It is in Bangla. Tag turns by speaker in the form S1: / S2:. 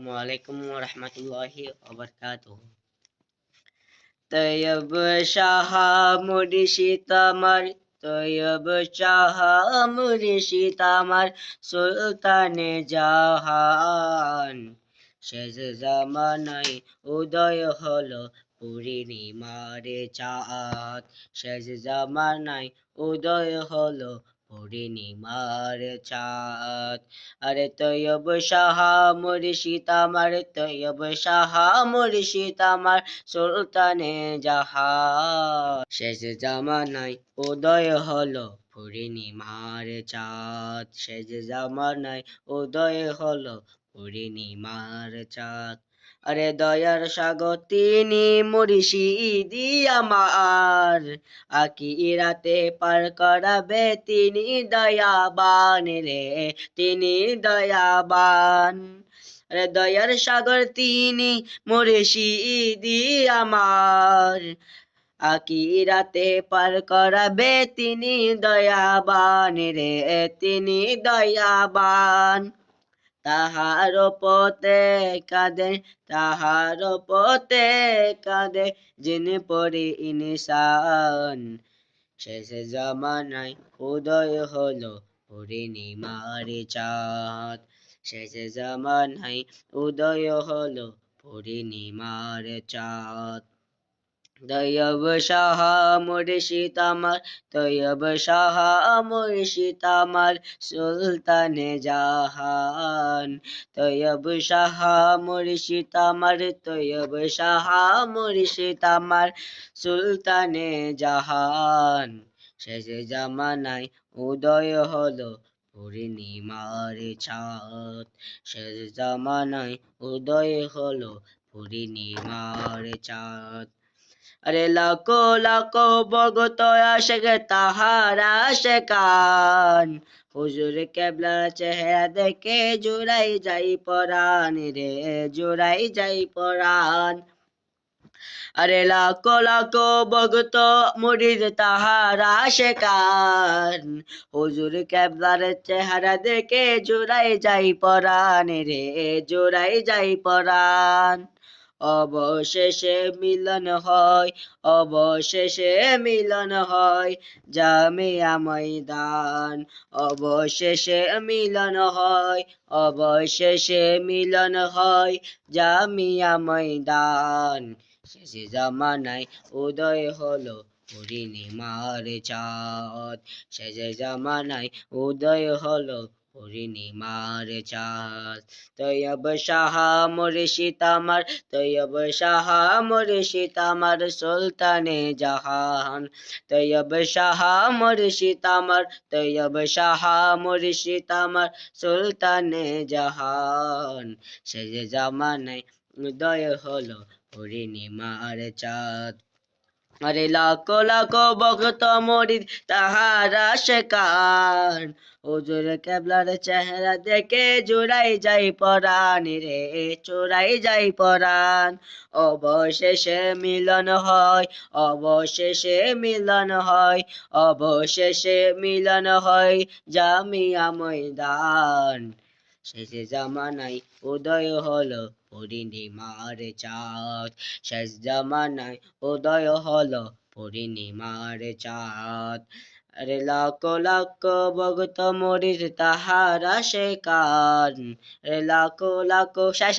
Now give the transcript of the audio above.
S1: আসসালামু আলাইকুম ওয়া রাহমাতুল্লাহি ওয়া বারাকাতুহু। তৈয়ব শাহ মুর্শিদ আমার, তৈয়ব শাহ মুর্শিদ আমার, সুলতানে জাহান। শেষ জামানায় উদয় হলো পূর্ণিমার চাঁদ। শেষ জামানায় উদয় হলো পূর্ণিমার চাঁদ। আরে তৈয়ব শাহ মুর্শিদ আমার, তৈয়ব শাহ মুর্শিদ আমার, সুলতানে জাহান। শেষ জামানায় উদয় হলো পূর্ণিমার চাঁদ। শেষ জামানায় উদয় হলো পূর্ণিমার চাঁদ। আরে দয়ার সাগর তিনি মুর্শিদি আমার, আখিরাতে পার করাবে তিনি দয়াবান রে, তিনি দয়াবান। আরে দয়ার সাগর তিনি মুর্শিদি আমার, আখিরাতে পার করাবে তিনি দয়াবান রে, তিনি দয়াবান। তাহার পথে কাঁদে, তাহার পথে কাঁদে জিন পরি ইনসান। শেষ জামানায় উদয় হলো পূর্ণিমার চাঁদ। শেষ জামানায় উদয় হলো পূর্ণিমার চাঁদ। তৈয়ব শাহ মুর্শিদ আমার, তৈয়ব শাহ মুর্শিদ আমার, সুলতানে জাহান। তৈয়ব শাহ মুর্শিদ আমার, তৈয়ব শাহ মুর্শিদ আমার, সুলতানে জাহান। শেষ জামানায় উদয় হলো পূর্ণিমার চাঁদ। শেষ জামানায় উদয় হলো পূর্ণিমার চাঁদ। আরে লাখো লাখো ভক্ত আশিক তাহার আশিকান, হুজুর কেবলার চেহারা দেখে জুড়াই যাই পরাণ রে, জুড়াই যাই পরাণ। আরে লাখো লাখো ভক্ত মুরিদ তাহার আশিকান, হুজুর কেবলার চেহারা দেখে জুড়াই যাই পরাণ রে, জুড়াই যাই পরাণ। অবশেষে মিলন হয়, অবশেষে মিলন হয় জামিয়া ময়দান। অবশেষে মিলন হয়, অবশেষে মিলন হয় জামিয়া ময়দান। শেষ জামানায় উদয় হলো পূর্ণিমার চাঁদ। শেষ জামানায় উদয় হলো পূর্ণিমার চাঁদ। তৈয়ব শাহ মুর্শিদ আমার, তৈয়ব শাহ মুর্শিদ আমার, সুলতানে জাহান। তৈয়ব শাহ মুর্শিদ আমার, তৈয়ব শাহ মুর্শিদ আমার, সুলতানে জাহান। শেষ জামানায় উদয় হলো পূর্ণিমার চাঁদ। আরে লাখো লাখো ভক্ত মুরিদ তাহার আশিকান, হুজুর কেবলার চেহারা দেখে জুড়াই যাই পরাণ রে, চোরাই যাই পরাণ। অবশেষে মিলন হয়, অবশেষে মিলন হয়, অবশেষে মিলন হয় জামিয়া ময়দান। শেষ জামানায় উদয় হলো পূর্ণিমার চাঁদ। শেষ জামানায় উদয় হলো পূর্ণিমার চাঁদ। আরে লাখো লাখো ভক্ত মুরিদ তাহার আশিকান, আরে লাখো লাখো শেষ।